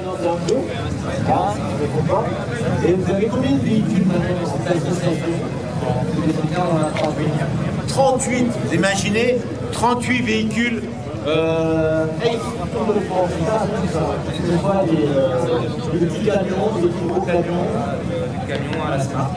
présenter un peu. Ah, je ne comprends pas. Et vous avez combien de véhicules maintenant dans cette association? 38, vous imaginez 38 véhicules Tour de France, c'est ce soit des petits camions, des plus gros camions. Des camions à la Smart.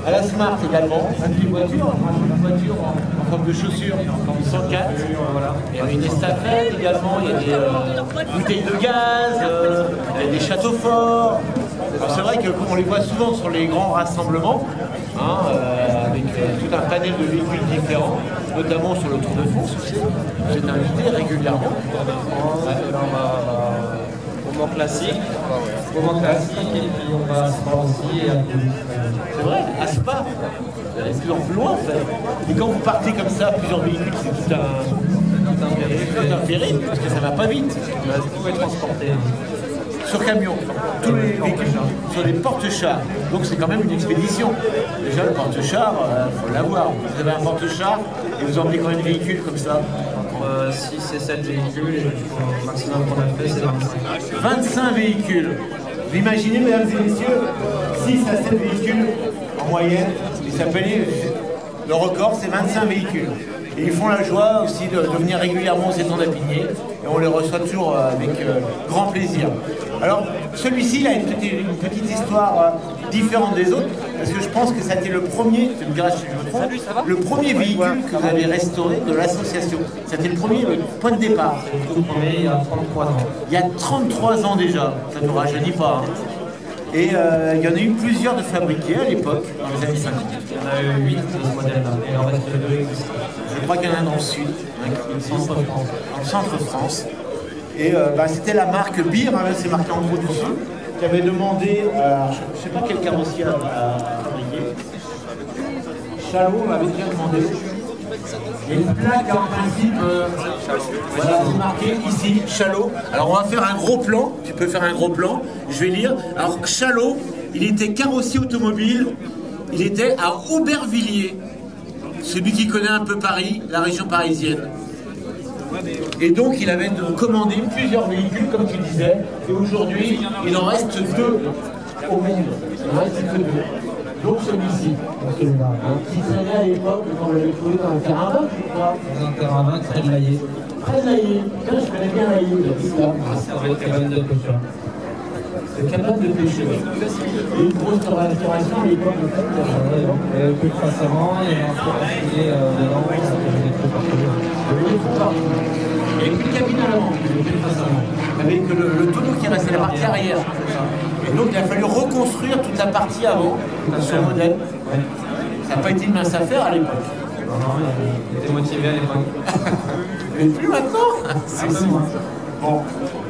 À la Smart également, une voiture en forme de chaussure, en forme de 104. Voilà. Il y a une estafette également, il y a des bouteilles de gaz, il y a des châteaux forts. C'est vrai qu'on les voit souvent sur les grands rassemblements, hein, avec tout un panel de véhicules différents, notamment sur le Tour de France aussi. Vous êtes invité régulièrement. Moment classique, et puis on va à Spa aussi. C'est vrai, à Spa, vous allez de plus en plus loin en fait. Et quand vous partez comme ça, plusieurs véhicules, c'est tout un périple, parce que ça va pas vite. Vous pouvez transporter. Sur camion, tous les véhicules sur des porte-chars. Donc c'est quand même une expédition. Déjà le porte-char, il faut l'avoir. Vous avez un porte-char et vous emmenez combien de véhicules comme ça? 6 et 7 véhicules, et le maximum qu'on a fait c'est 25. 25 véhicules. Vous imaginez, mesdames et messieurs, 6 à 7 véhicules en moyenne. Et ça s'appelait, le record, c'est 25 véhicules. Et ils font la joie aussi de venir régulièrement aux étangs d'Apigné. Et on les reçoit toujours avec grand plaisir. Alors, celui-ci, il a une petite histoire différente des autres, parce que je pense que ça a été le premier, tu me diras si je me trompe, le premier véhicule que vous avez restauré de l'association. C'était le premier, le point de départ. C'est le tout premier, il y a 33 ans. Il y a 33 ans déjà, ça ne nous rajeunit pas. Hein. Et il y en a eu plusieurs de fabriqués à l'époque, dans les années 50. Il y en a eu 8 de ce modèle-là, et il en reste 2 existants. Je crois qu'il y en a un dans le sud, Dans le centre-France. dans le centre-France. Et c'était la marque Beer, hein, c'est marqué en gros dessus, qui avait demandé, je ne sais pas quel carrossier à fabriquer. Chalot m'avait déjà demandé. Il y a une plaque en principe, voilà, c'est marqué ici, Chalot. Alors on va faire un gros plan, tu peux faire un gros plan, je vais lire. Alors Chalot, il était carrossier automobile, il était à Aubervilliers, celui qui connaît un peu Paris, la région parisienne. Et donc il avait commandé plusieurs véhicules, comme tu disais, et aujourd'hui il en reste 2 au monde. Il en reste que 2. Donc celui-ci, qui traînait à l'époque quand on l'avait trouvé dans un terrain vague, je crois. Dans un terrain vague, près de l'Aillé. Près de l'Aillé. Tiens, je connais bien l'Aillé, j'habite là. Ça va être cabane de pêcheurs. C'est cabane de pêcheurs. Et une grosse restauration à l'époque de fait. Plus récemment, il y a un peu particulier dedans, ça fait des trucs partout. Il n'y avait plus de cabine à l'avant, avec le tonneau qui restait, la partie arrière. Et donc il a fallu reconstruire toute la partie avant, sur le modèle. Ça n'a pas été une mince affaire à l'époque. Non, il était motivé à l'époque. Mais plus maintenant. C'est moins.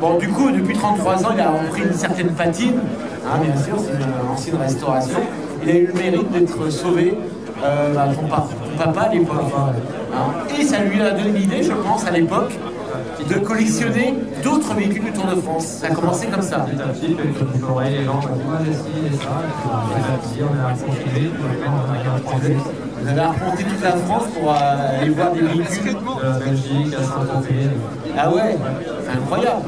Bon, du coup, depuis 33 ans, il a repris une certaine patine. Hein, bien sûr, c'est une ancienne restauration. Il a eu le mérite d'être sauvé par son papa à l'époque. Hein. Et ça lui a donné l'idée, je pense, à l'époque, de collectionner d'autres véhicules du Tour de France. Ça a commencé comme ça. Petit à petit, vous voyez les gens, on et ça, et on a reconstruit, vous avez arpenté toute la France pour aller voir des véhicules de Belgique à Saint-Tropez. Ah ouais, c'est incroyable.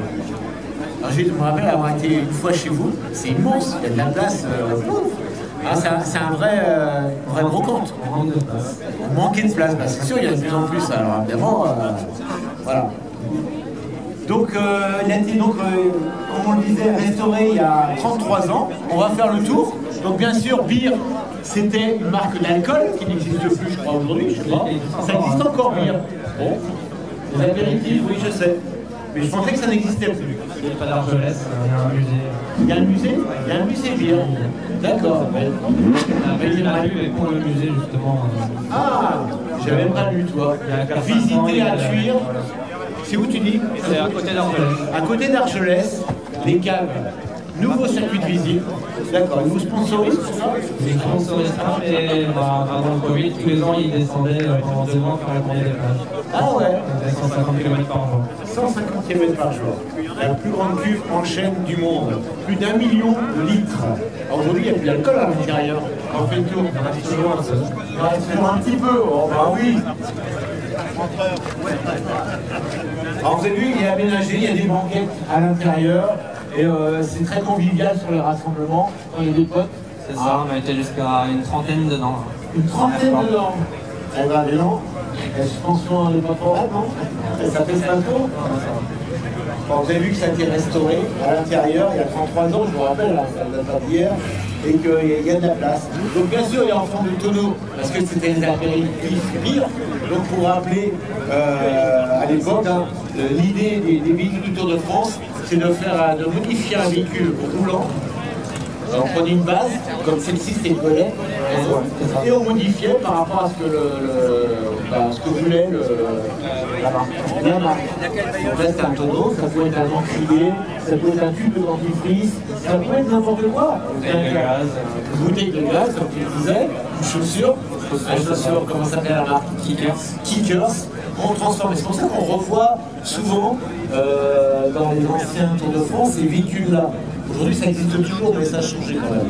Alors, je me rappelle avoir été une fois chez vous, c'est immense, il y a de la place. C'est un vrai brocante. On manque de place. On manquait de place, bah, c'est sûr, il y en a de plus en plus. Alors évidemment, voilà. Donc, il a été, donc, comme on le disait, restauré il y a 33 ans. On va faire le tour. Donc, bien sûr, Beer, c'était une marque d'alcool qui n'existe plus, je crois, aujourd'hui. Je sais pas. Ça existe encore, Beer. Bon. Les apéritifs, oui, je sais. Mais je pensais que ça n'existait plus. Il n'y a pas d'Argelès, il y a un musée. Il y a un musée? Il y a un musée Beer. D'accord. Il y a lu pour le musée, justement. Ah, j'avais même pas lu, toi. Visiter à Tuire. C'est où tu dis? C'est à côté d'Argelès. À côté d'Argelès, les caves. Nouveau circuit de visite. D'accord, ils vous sponsorisent tout ça? Ils sponsorisent pas, mais avant le Covid, tous les ans, ils descendaient pendant 2 mois faire la tournée des plages. Ah ouais? Ils faisaient 150 km par jour. 150 km par jour. La plus grande cuve en chaîne du monde. Plus d'1 million de litres. Alors aujourd'hui, il n'y a plus d'alcool à l'intérieur. On fait le tour. Il reste toujours un peu. Il reste toujours un petit peu. Oh bah oui. Alors vous avez vu, il est aménagé, il y a des banquettes à l'intérieur. Et c'est très convivial sur les rassemblements, quand il y a des potes. C'est ça, on a été jusqu'à une trentaine dedans. Une trentaine dedans. Eh ben, dis donc, la suspension n'est pas trop raide, non? Ça fait 5 tours. Bon, vous avez vu que ça a été restauré à l'intérieur il y a 33 ans, je vous rappelle, ça date pas d'hier, et qu'il y a de la place. Donc bien sûr, il y a en forme de tonneau, parce que c'était des apéritifs pires. Donc pour rappeler, à l'époque, hein, l'idée des véhicules du Tour de France, c'est de modifier un véhicule roulant. On prenait une base, comme celle-ci c'était une goélette, et on modifiait par rapport à ce que voulait la marque. Ça reste un tonneau, ça peut être un encrier, ça peut être un tube de dentifrice, ça peut être n'importe quoi. Une bouteille de gaz, comme tu disais, une chaussure, comment ça s'appelle la marque? Kickers. On transforme. C'est pour ça qu'on revoit souvent dans les anciens Tours de France ces véhicules-là. Aujourd'hui, ça existe toujours, mais ça a changé quand même.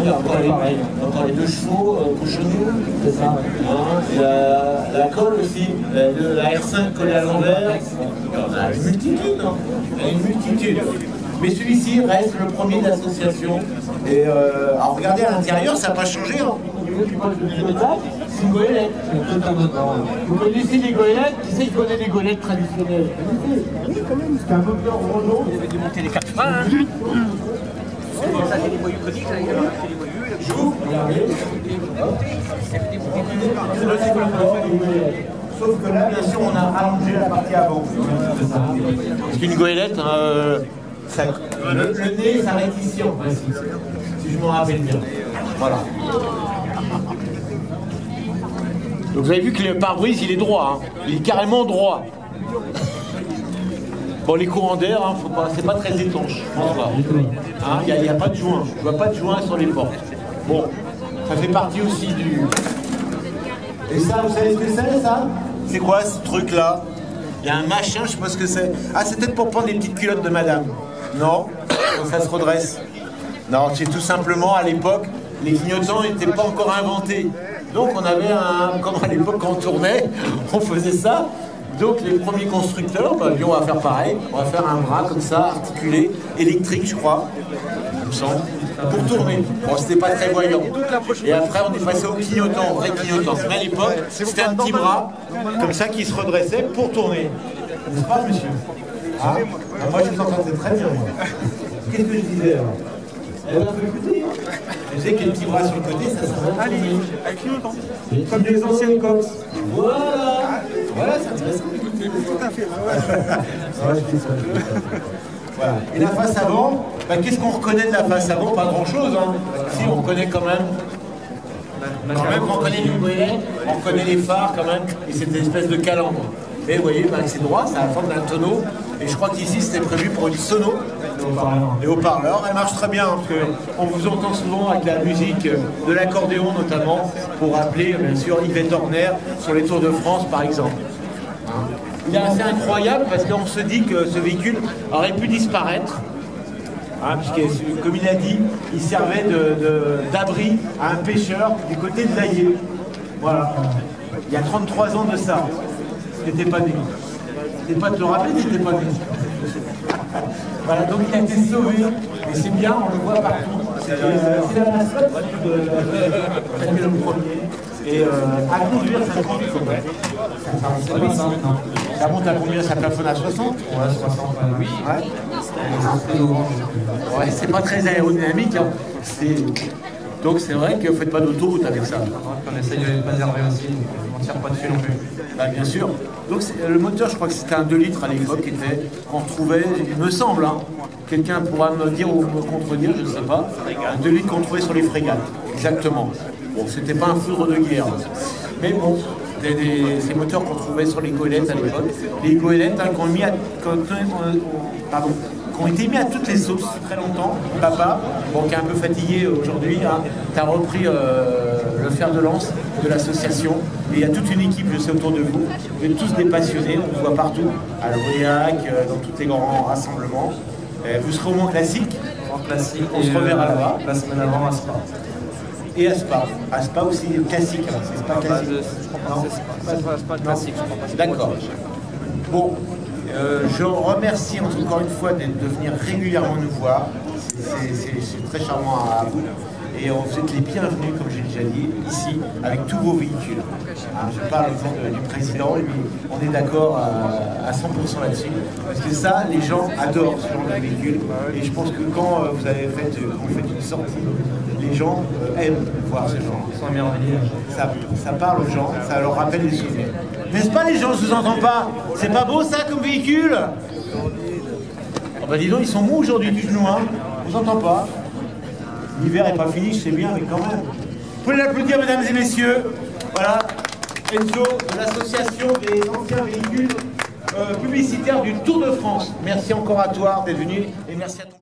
Il y a encore les 2 chevaux cochonneux, c'est ça. La colle aussi, la R5 collée à l'envers. Il y en a une multitude, hein. Il y a une multitude. Mais celui-ci reste le premier de l'association. Et alors regardez à l'intérieur, ça n'a pas changé. Hein. Au niveau du poste de métal, c'est une goélette. Vous connaissez les goélettes? Qui c'est qui connaît les goélettes traditionnelles? Oui, quand même. C'est un moteur Renault. Il avait démonté les 4 freins. Hein. Ça, c'est les moyeux coniques, là, il y a les moyeux. J'ouvre, regardez. Sauf que là, bien sûr, on a allongé la partie avant. Parce qu'une goélette, le nez s'arrête ici en principe, si je me rappelle bien. Voilà. Donc vous avez vu que le pare-brise, il est droit. Hein. Il est carrément droit. Bon, les courants d'air, hein, c'est pas très étanche, je pense pas. Hein, il n'y a pas de joint. Je vois pas de joint sur les portes. Bon, ça fait partie aussi du... Et ça, vous savez ce que c'est, ça? C'est quoi, ce truc-là? Il y a un machin, je sais pas ce que c'est. Ah, c'est peut-être pour prendre des petites culottes de madame. Non? Donc ça se redresse. Non, c'est tout simplement, à l'époque, les clignotants n'étaient pas encore inventés. Donc on avait comme à l'époque quand on tournait, on faisait ça. Donc les premiers constructeurs, on va faire pareil, on va faire un bras comme ça, articulé, électrique je crois, il me semble, pour tourner. Bon, c'était pas très voyant. Et après on est passé au clignotant, au vrai clignotant. Mais à l'époque, c'était un petit bras, comme ça, qui se redressait pour tourner. N'est-ce pas, monsieur? Ah, moi je vous entendais très bien, moi. Qu'est-ce que je disais alors? Écoutez, je sais qu'il y a le petit bras sur le côté, ça s'arrête. Allez, avec clignotant. Comme les anciennes coques. Voilà, voilà, c'est intéressant. Tout à fait. Voilà. Et la face avant, qu'est-ce qu'on reconnaît de la face avant? Pas grand-chose. Hein. Si, on reconnaît quand même. On reconnaît une goélette, on reconnaît les phares quand même, et cette espèce de calandre. Et vous voyez, c'est droit, ça a la forme d'un tonneau. Et je crois qu'ici, c'était prévu pour une sono. Les haut-parleurs, elle marche très bien, parce qu'on vous entend souvent avec la musique de l'accordéon notamment, pour rappeler bien sûr Yvette Horner sur les Tours de France par exemple. Il est assez incroyable parce qu'on se dit que ce véhicule aurait pu disparaître, hein, puisque comme il a dit, il servait d'abri à un pêcheur du côté de l'Aillé. Voilà, il y a 33 ans de ça, c'était pas né. C'était pas de le rappeler, c'était pas né. Voilà, donc il a été sauvé, et c'est bien, on le voit partout. C'est la mascotte le premier. Et à conduire, ça conduit quand même. Ça monte à combien? Ça plafonne à 60? Ouais, 60, oui. Ouais, c'est pas très aérodynamique. Hein. Donc c'est vrai que vous ne faites pas d'autoroute avec ça. On essaye de les préserver aussi, on ne tire pas dessus non plus. Bah, bien sûr. Donc le moteur, je crois que c'était un 2 litres à l'époque, qu'on retrouvait, il me semble, hein, quelqu'un pourra me dire ou me contredire, je ne sais pas, un 2 litres qu'on trouvait sur les frégates, exactement. Bon, c'était pas un foudre de guerre, mais bon, ces moteurs qu'on trouvait sur les goélettes à l'époque, les goélettes hein, qui ont été mis à toutes les sauces très longtemps. Papa, bon, qui est un peu fatigué aujourd'hui, hein, tu as repris le fer de lance de l'association. Et il y a toute une équipe, je sais, autour de vous. Vous êtes tous des passionnés, on vous voit partout, à l'Aubriac, dans tous les grands rassemblements. Vous serez au Mans Classique. On se reverra là-bas. La semaine avant à Spa. Et à Spa. À Spa aussi classique, alors c'est Spa classique. C'est pas classique, je crois pas. D'accord. Bon. Je remercie encore une fois de venir régulièrement nous voir. C'est très charmant à vous. Et vous êtes les bienvenus, comme j'ai déjà dit, ici, avec tous vos véhicules. Je parle au nom du président, et on est d'accord à 100% là-dessus. Parce que ça, les gens adorent ce genre de véhicule. Et je pense que quand vous faites une sortie, les gens aiment voir ce genre. Ils sont émerveillés. Ça parle aux gens, ça leur rappelle des souvenirs. N'est-ce pas les gens, je vous entends pas? C'est pas beau ça comme véhicule? Oh bah dis donc, ils sont mous aujourd'hui du genou, hein? On vous entend pas? L'hiver n'est pas fini, je sais bien, mais quand même. Vous pouvez l'applaudir, mesdames et messieurs. Voilà, Enzo de l'association des anciens véhicules publicitaires du Tour de France. Merci encore à toi d'être venu et merci à toi.